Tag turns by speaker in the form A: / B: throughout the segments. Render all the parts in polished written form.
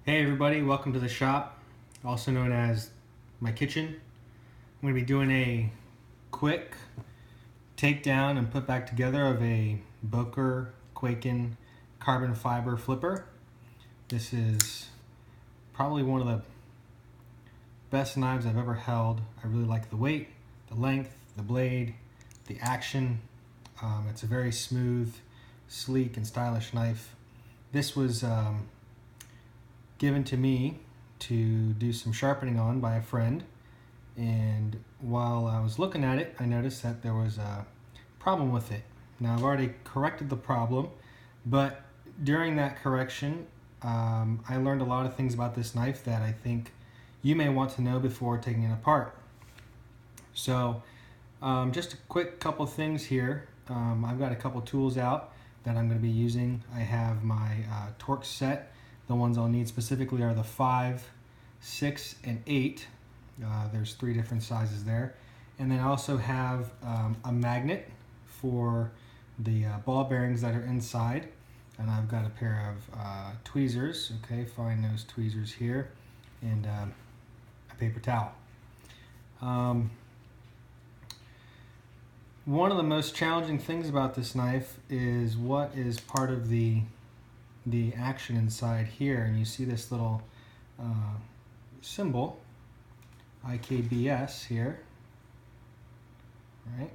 A: Hey everybody, welcome to the shop, also known as my kitchen. I'm going to be doing a quick takedown and put back together of a Boker Kwaiken carbon fiber flipper. This is probably one of the best knives I've ever held. I really like the weight, the length, the blade, the action. It's a very smooth, sleek, and stylish knife. This was given to me to do some sharpening on by a friend, and while I was looking at it I noticed that there was a problem with it. Now I've already corrected the problem, but during that correction I learned a lot of things about this knife that I think you may want to know before taking it apart. So just a quick couple things here. I've got a couple tools out that I'm going to be using. I have my torque set. The ones I'll need specifically are the 5, 6, and 8. There's 3 different sizes there. And then I also have a magnet for the ball bearings that are inside. And I've got a pair of tweezers, okay, find those tweezers here, and a paper towel. One of the most challenging things about this knife is what is part of the action inside here, and you see this little symbol IKBS here, right?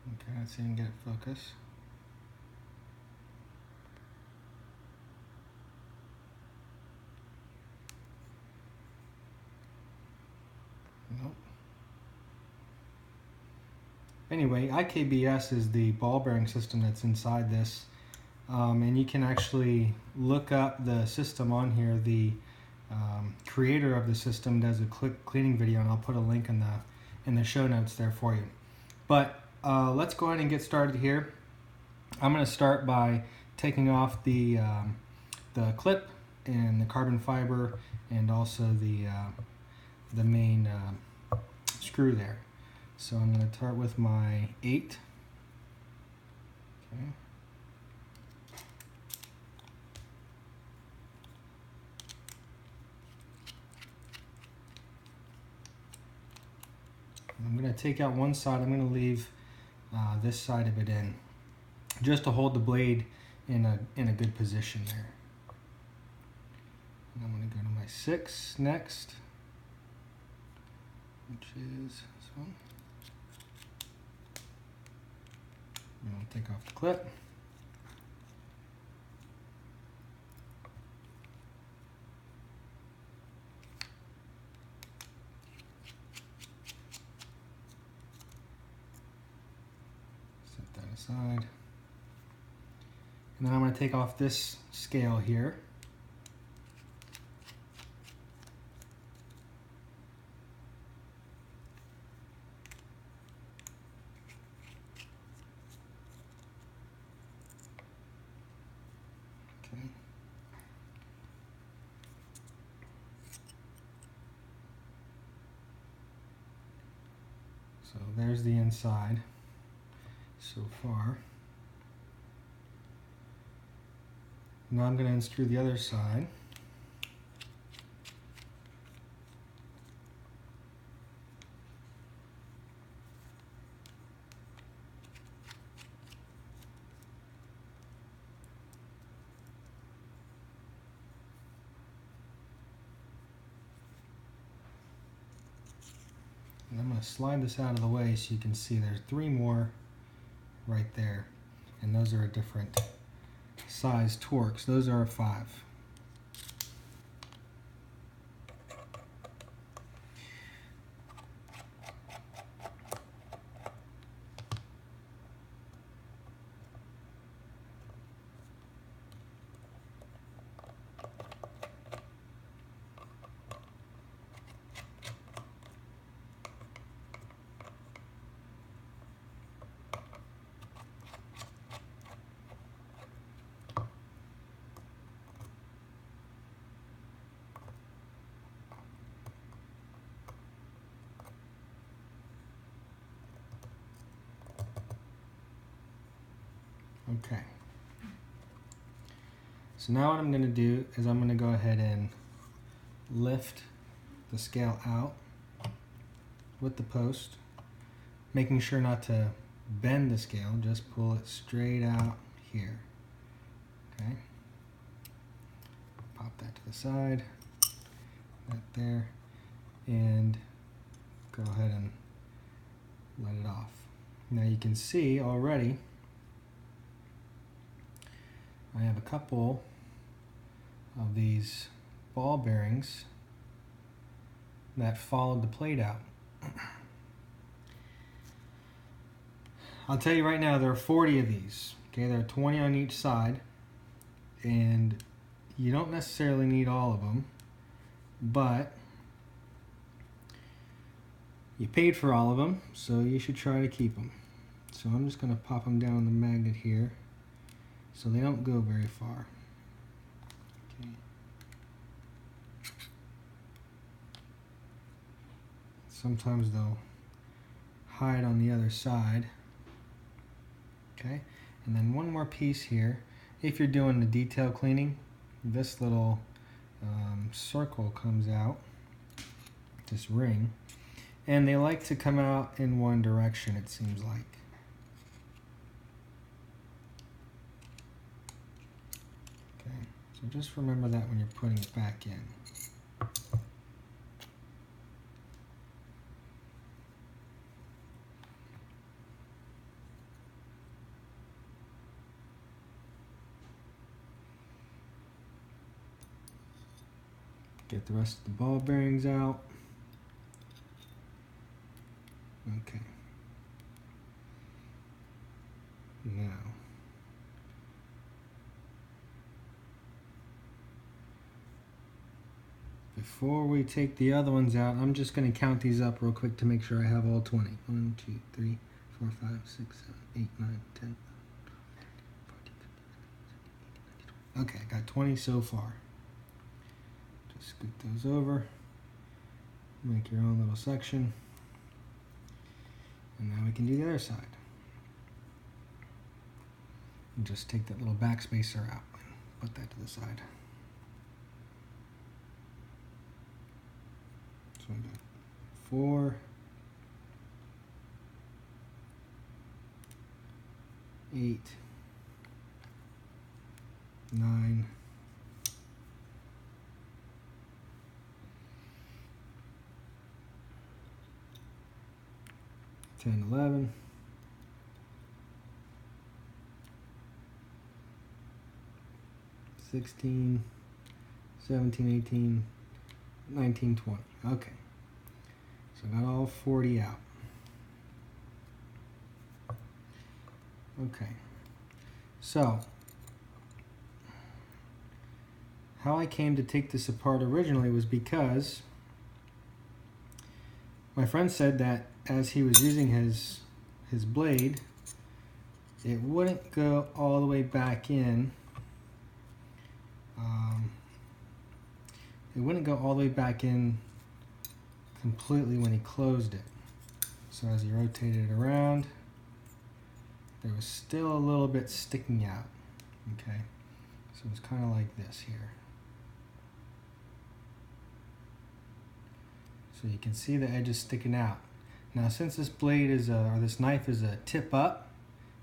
A: Okay, let's see if I can get it focused. Nope. Anyway, IKBS is the ball bearing system that's inside this. And you can actually look up the system on here. The creator of the system does a quick cleaning video, and I'll put a link in the show notes there for you. But let's go ahead and get started here. I'm going to start by taking off the clip and the carbon fiber, and also the main screw there. So I'm going to start with my 8. Okay. I'm going to take out one side. I'm going to leave this side of it in, just to hold the blade in a good position there. And I'm going to go to my 6 next, which is this one. I'm going to take off the clip. Side. And then I'm going to take off this scale here. Okay. So there's the inside so far. Now I'm going to unscrew the other side. And I'm going to slide this out of the way so you can see there's 3 more right there, and those are a different size torques. Those are a 5. Okay. So now what I'm going to do is I'm going to go ahead and lift the scale out with the post, making sure not to bend the scale, just pull it straight out here. Okay. Pop that to the side, that there, and go ahead and let it off. Now you can see already I have a couple of these ball bearings that followed the plate out. I'll tell you right now, there are 40 of these. Okay, there are 20 on each side, and you don't necessarily need all of them, but you paid for all of them, so you should try to keep them. So I'm just going to pop them down the magnet here so they don't go very far. Okay. Sometimes they'll hide on the other side. Okay, and then one more piece here. If you're doing the detail cleaning, this little circle comes out, this ring, and they like to come out in one direction, it seems like. Okay, so just remember that when you're putting it back in. Get the rest of the ball bearings out. Okay. Now, before we take the other ones out, I'm just going to count these up real quick to make sure I have all 20. 1, 2, 3, 4, 5, 6, 7, 8, 9, 10. Okay, I got 20 so far. Just scoot those over, make your own little section, and now we can do the other side. And just take that little backspacer out and put that to the side. So we got 4, 8, 9, 10, 11, 16, 17, 18, 19, 20. Okay, so I got all 40 out. Okay, so how I came to take this apart originally was because my friend said that as he was using his blade, it wouldn't go all the way back in. It wouldn't go all the way back in completely when he closed it. So as he rotated it around, there was still a little bit sticking out. Okay, so it's kind of like this here. So you can see the edges sticking out. Now, since this blade is or this knife is a tip up,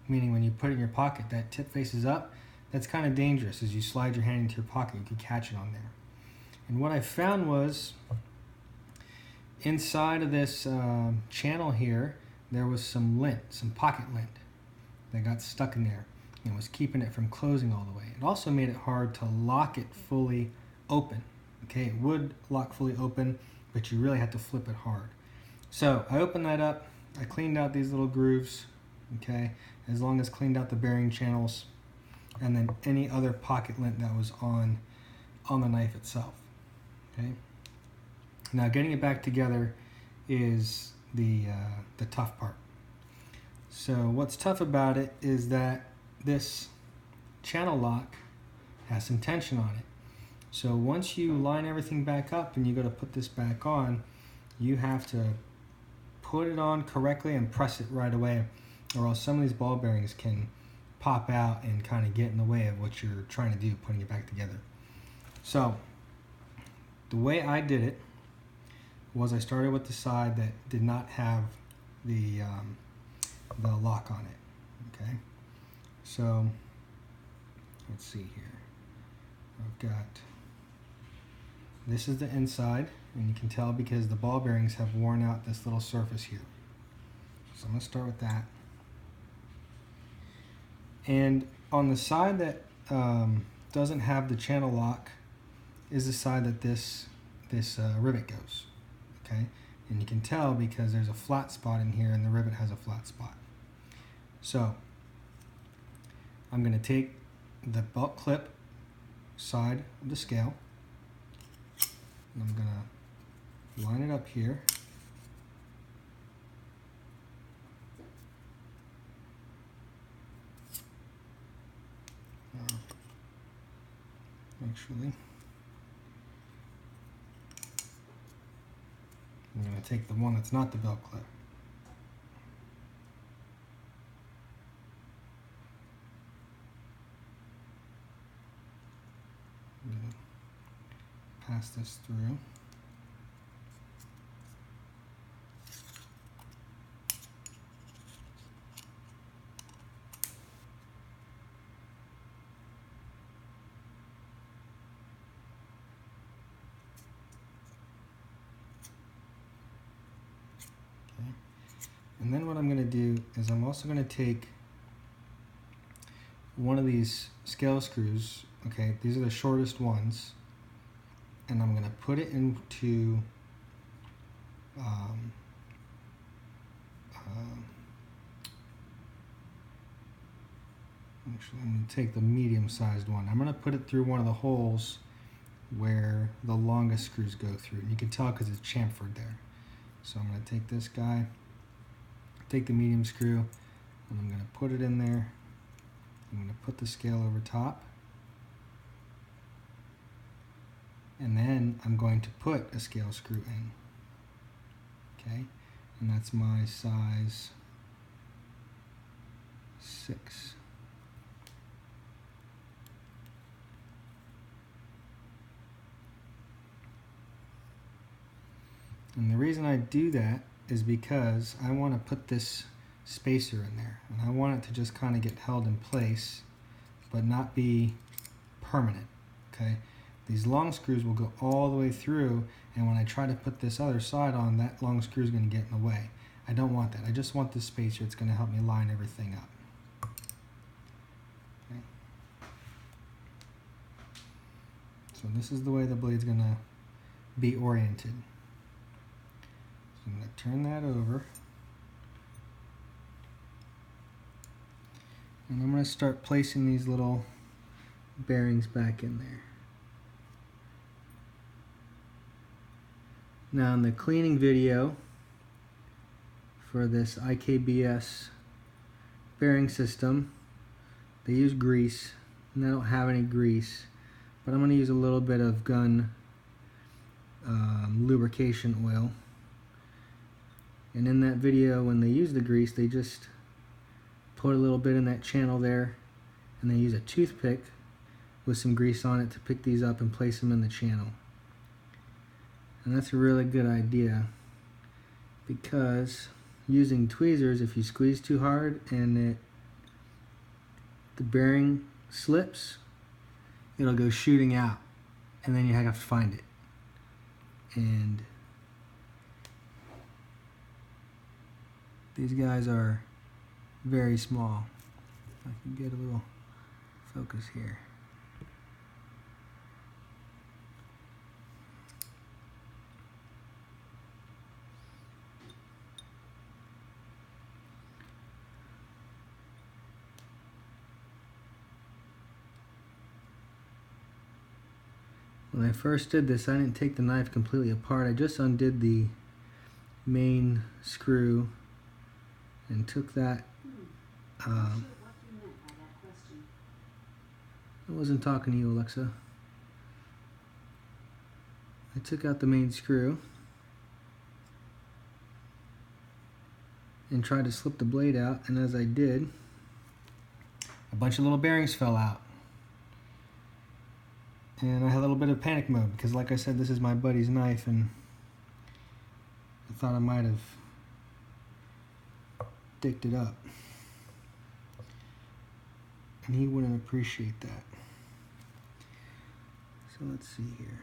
A: meaning when you put it in your pocket, that tip faces up, that's kind of dangerous. As you slide your hand into your pocket, you can catch it on there. And what I found was, inside of this channel here, there was some lint, some pocket lint that got stuck in there and was keeping it from closing all the way. It also made it hard to lock it fully open. Okay, it would lock fully open, but you really have to flip it hard. So I opened that up, I cleaned out these little grooves, okay, as long as cleaned out the bearing channels, and then any other pocket lint that was on the knife itself. Okay. Now getting it back together is the tough part. So what's tough about it is that this channel lock has some tension on it. So once you line everything back up and you go to put this back on, you have to put it on correctly and press it right away, or else some of these ball bearings can pop out and kind of get in the way of what you're trying to do, putting it back together. So the way I did it was I started with the side that did not have the lock on it. Okay, so let's see here. I've got, this is the inside, and you can tell because the ball bearings have worn out this little surface here. So I'm going to start with that. And on the side that doesn't have the channel lock is the side that this rivet goes. Okay, and you can tell because there's a flat spot in here and the rivet has a flat spot. So I'm going to take the belt clip side of the scale and I'm going to line it up here. Actually, I'm going to take the one that's not the belt clip. I'm going to pass this through. And then what I'm going to do is I'm also going to take one of these scale screws, okay, these are the shortest ones, and I'm going to put it into actually I'm going to take the medium sized one. I'm going to put it through one of the holes where the longest screws go through, and you can tell because it's chamfered there. So I'm going to take this guy, take the medium screw, and I'm going to put it in there. I'm going to put the scale over top, and then I'm going to put a scale screw in. Okay, and that's my size 6. And the reason I do that is because I want to put this spacer in there, and I want it to just kind of get held in place but not be permanent. Okay, these long screws will go all the way through, and when I try to put this other side on, that long screw is going to get in the way. I don't want that. I just want this spacer. It's going to help me line everything up. Okay. So this is the way the blade's going to be oriented. I'm going to turn that over, and I'm going to start placing these little bearings back in there. Now in the cleaning video for this IKBS bearing system, they use grease, and I don't have any grease, but I'm going to use a little bit of gun lubrication oil. And in that video, when they use the grease, they just put a little bit in that channel there, and they use a toothpick with some grease on it to pick these up and place them in the channel. And that's a really good idea, because using tweezers, if you squeeze too hard and the bearing slips, it'll go shooting out, and then you have to find it. And these guys are very small. I can get a little focus here. When I first did this, I didn't take the knife completely apart. I just undid the main screw and took that. I wasn't talking to you, Alexa. I took out the main screw and tried to slip the blade out, and as I did, I a bunch of little bearings fell out. And I had a little bit of panic mode because, like I said, this is my buddy's knife, and I thought I might have dicked it up. And he wouldn't appreciate that. So let's see here.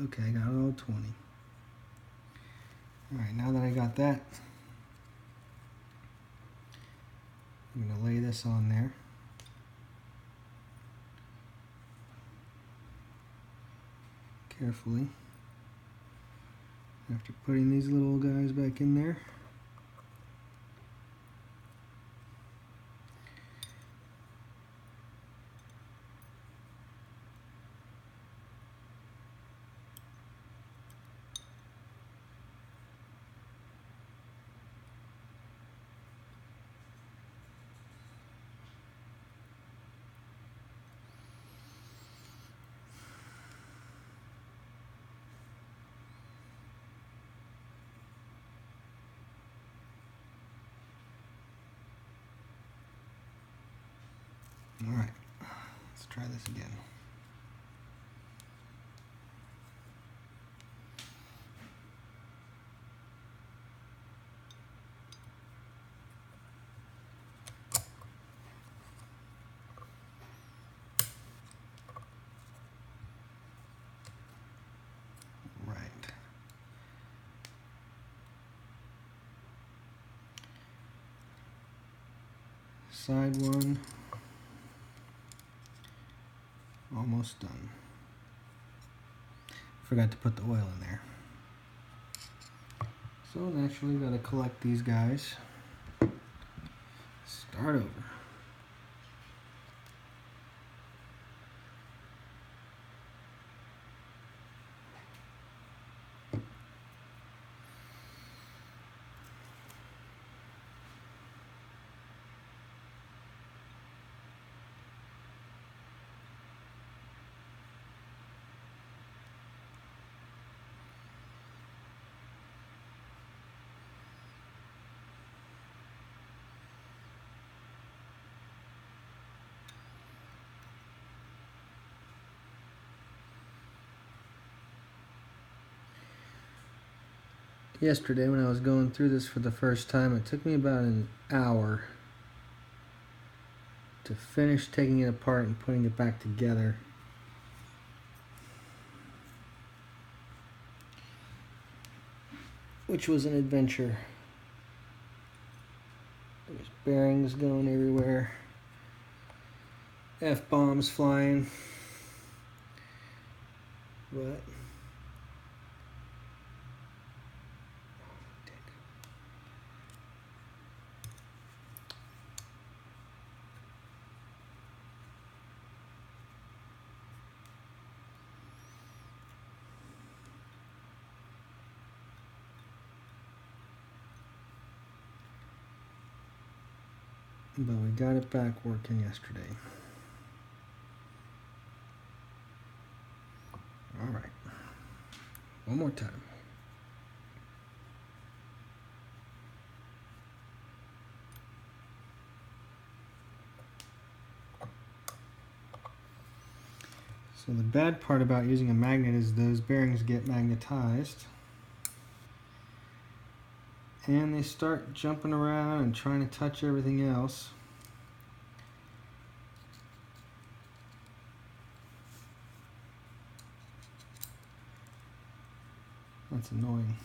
A: Okay, I got all 20. Alright, now that I got that, I'm going to lay this on there. Carefully. After putting these little guys back in there. Alright, let's try this again. Right. Side one. Almost done. Forgot to put the oil in there. So naturally got to collect these guys. Start over. Yesterday when I was going through this for the first time, it took me about an hour to finish taking it apart and putting it back together. Which was an adventure. There's bearings going everywhere. F-bombs flying. But we got it back working yesterday. All right, one more time. So the bad part about using a magnet is those bearings get magnetized. And they start jumping around and trying to touch everything else. That's annoying.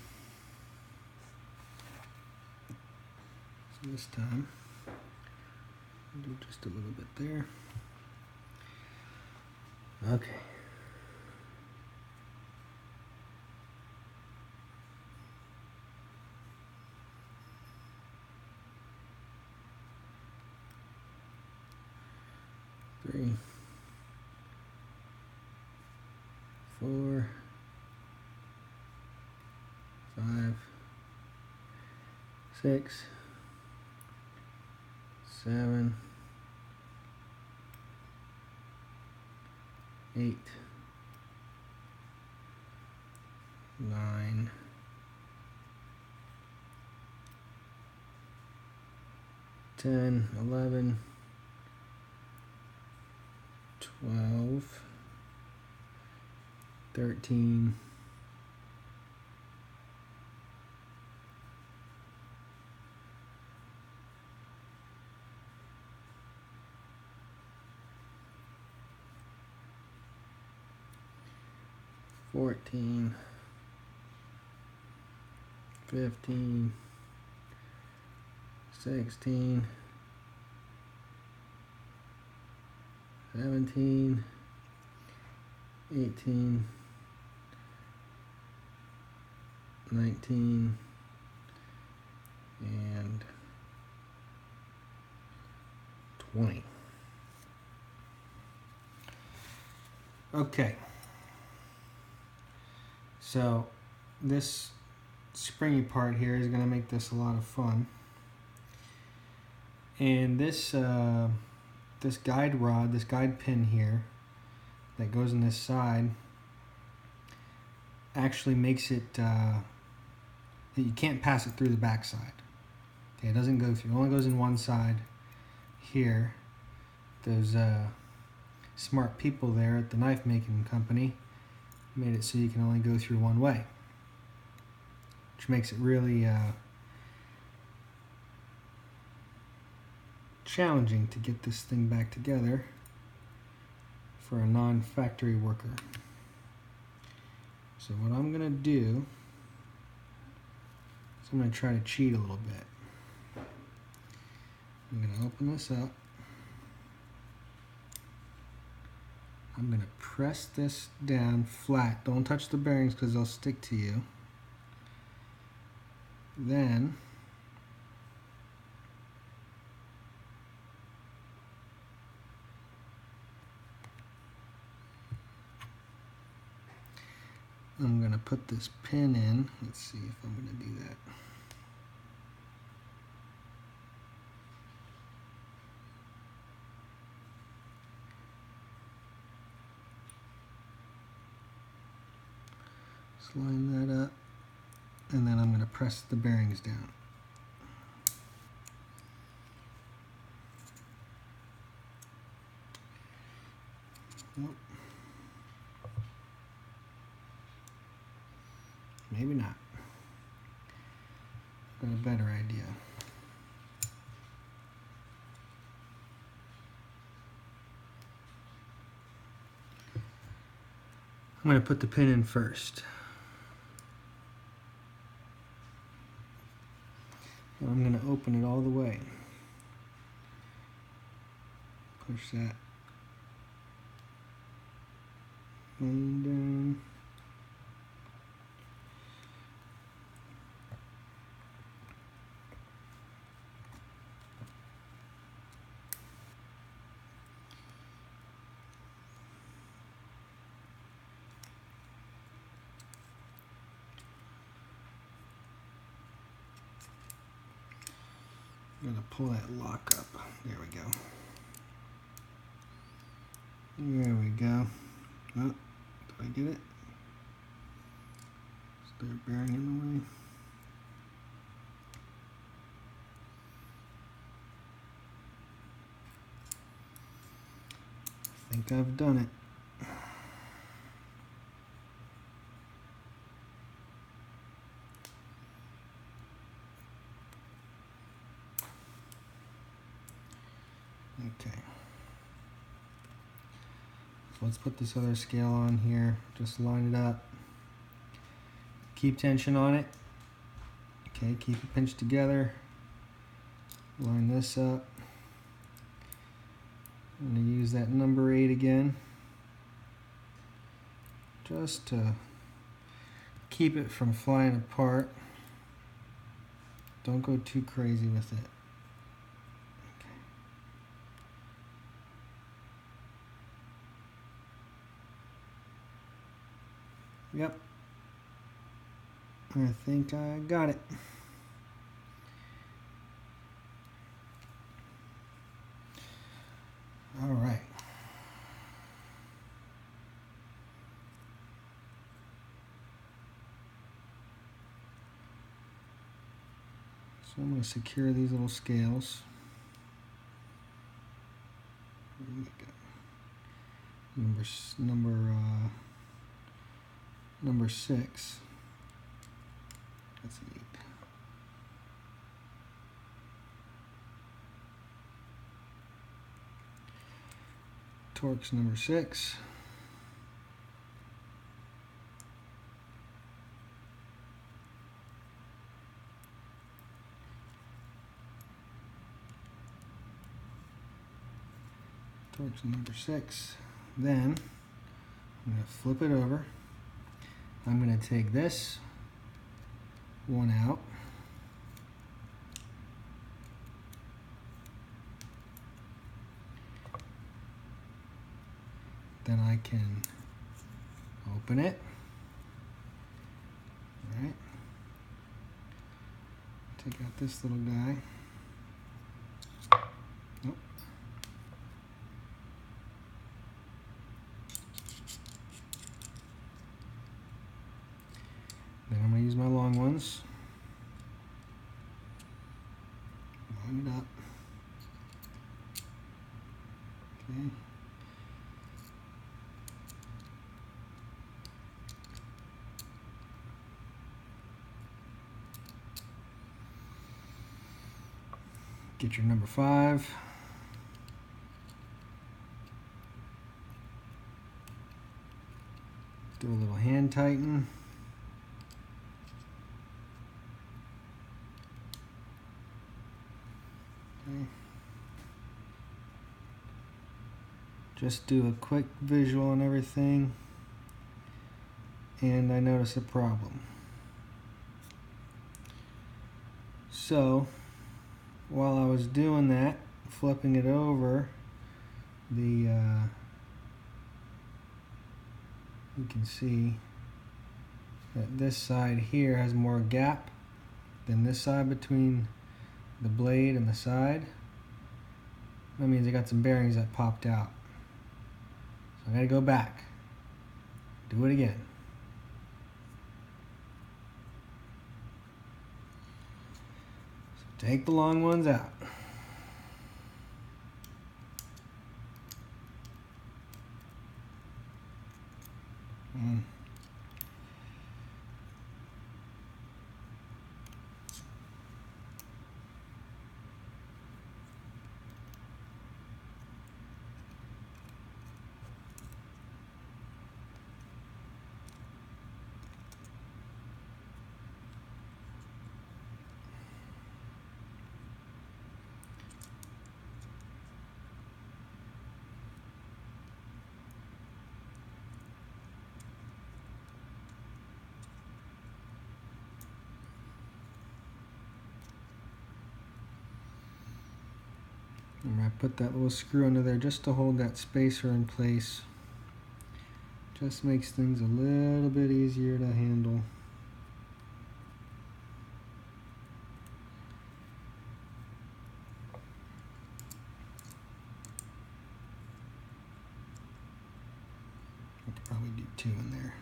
A: So this time, I'll do just a little bit there. Okay. Three, 4, 5, 6, 7, 8, 9, 10, 11, 12, 13, 14, 15, 16, 17, 18, 19, and 20. Okay. So this springy part here is going to make this a lot of fun. And this this guide rod, this guide pin here that goes in this side actually makes it that you can't pass it through the back side. Okay, it doesn't go through, it only goes in one side here. Those smart people there at the knife making company made it so you can only go through one way, which makes it really challenging to get this thing back together for a non-factory worker. So what I'm going to do is I'm going to try to cheat a little bit. I'm going to open this up. I'm going to press this down flat. Don't touch the bearings because they'll stick to you. Then I'm going to put this pin in. Let's see if I'm going to do that. Line that up, and then I'm going to press the bearings down. Nope. Maybe not. Got a better idea. I'm going to put the pin in first. I'm going to open it all the way. Push that one down. I'm going to pull that lock up. There we go. There we go. Oh, did I get it? Start bearing in the way. I think I've done it. Okay. So let's put this other scale on here. Just line it up. Keep tension on it. Okay, keep it pinched together. Line this up. I'm going to use that number 8 again. Just to keep it from flying apart. Don't go too crazy with it. Yep, I think I got it. All right. So I'm going to secure these little scales. Number 6. That's neat. Torx number 6. Torx number 6. Then I'm going to flip it over. I'm going to take this one out. Then I can open it. All right. Take out this little guy. Nope. Then I'm going to use my long ones. Line it up. Okay. Get your number 5. Do a little hand tighten. Okay. Just do a quick visual on everything, and I notice a problem. So while I was doing that, flipping it over, you can see that this side here has more gap than this side between the blade and the side. That means I got some bearings that popped out. So I gotta go back, do it again. So take the long ones out. And I put that little screw under there just to hold that spacer in place. Just makes things a little bit easier to handle. I could probably do 2 in there.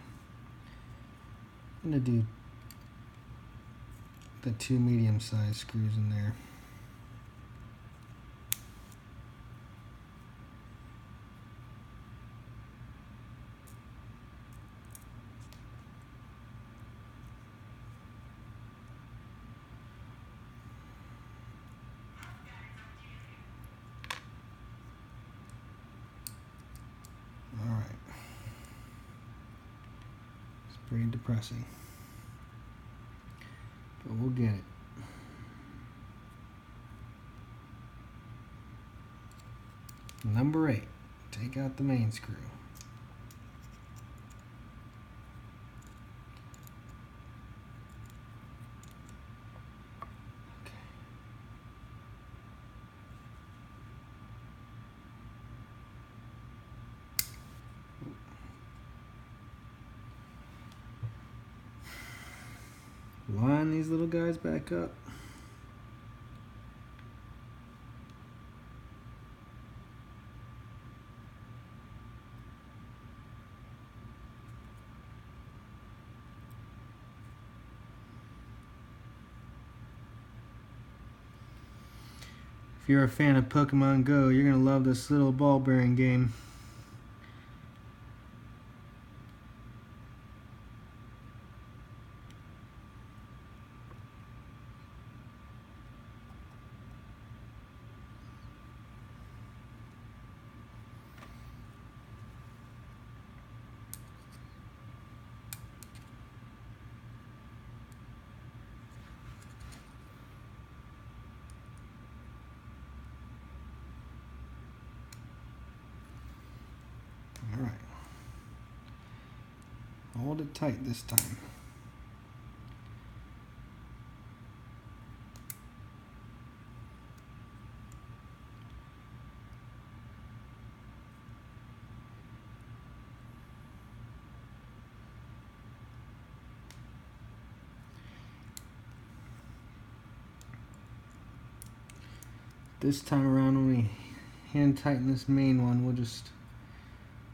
A: I'm going to do the 2 medium-sized screws in there. Pretty depressing, but we'll get it. Number 8, take out the main screw. Line these little guys back up. you're a fan of Pokemon Go, you're going to love this little ball bearing game. Alright. Hold it tight this time. This time around, when we hand tighten this main one, we'll just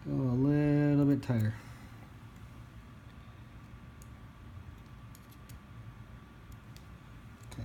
A: go a little bit tighter. Okay.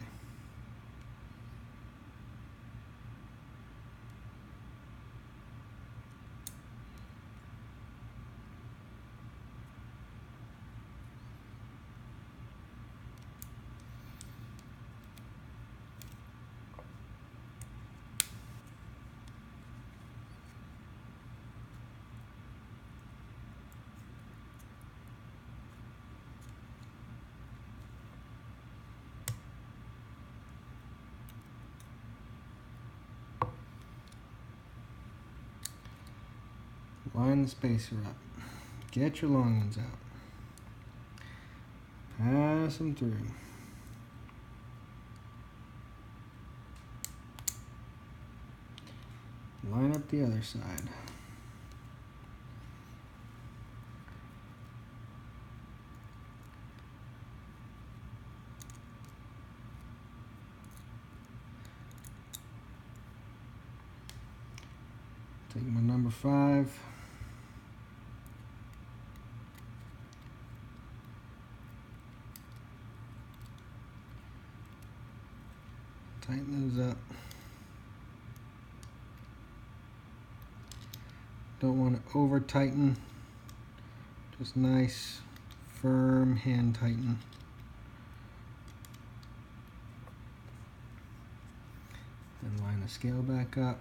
A: Line the spacer up. Get your long ones out. Pass them through. Line up the other side. Take my number 5. Tighten those up. Don't want to over tighten. Just nice, firm hand tighten. Then line the scale back up.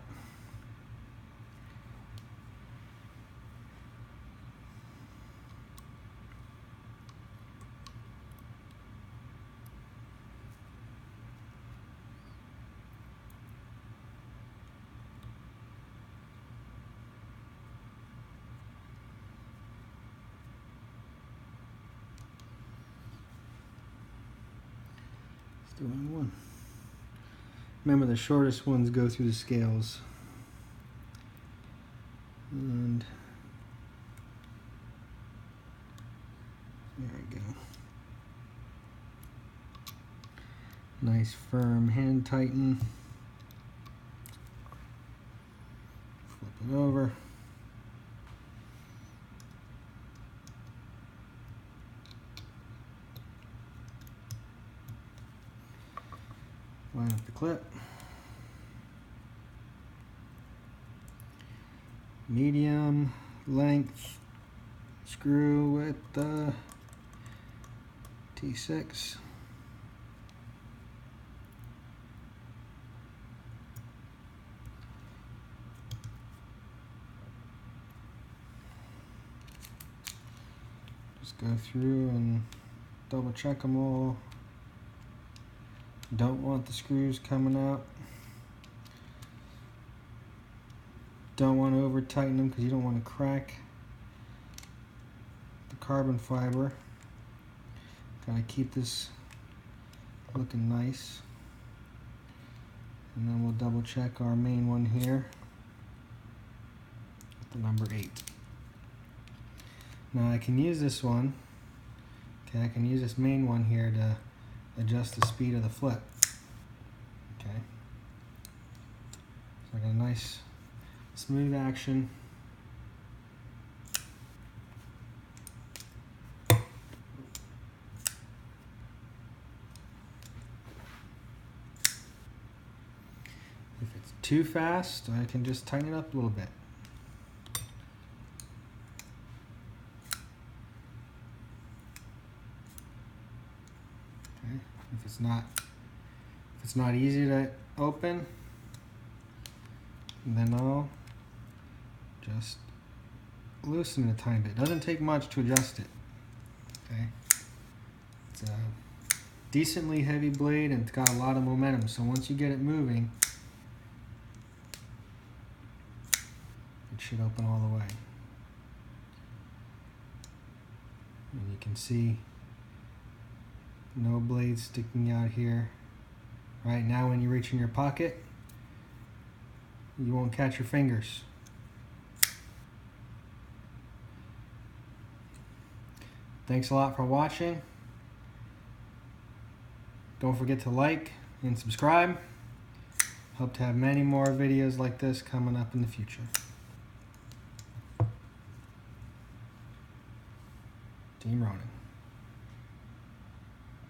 A: The wrong one. Remember, the shortest ones go through the scales. And there we go. Nice firm hand tighten. Flip it over. Line up the clip. Medium length screw with the T6. Just go through and double check them all. Don't want the screws coming out. Don't want to over tighten them because you don't want to crack the carbon fiber. Gotta keep this looking nice. And then we'll double check our main one here at the number 8. Now I can use this one. Okay, I can use this main one here to adjust the speed of the flip. Okay. So I got a nice smooth action. If it's too fast, I can just tighten it up a little bit. Okay. If it's not easy to open, then I'll just loosen it a tiny bit. It doesn't take much to adjust it. Okay. It's a decently heavy blade and it's got a lot of momentum, so once you get it moving, it should open all the way. And you can see no blades sticking out here. Right now, when you reach in your pocket, you won't catch your fingers. Thanks a lot for watching. Don't forget to like and subscribe. Hope to have many more videos like this coming up in the future. Team Ronin.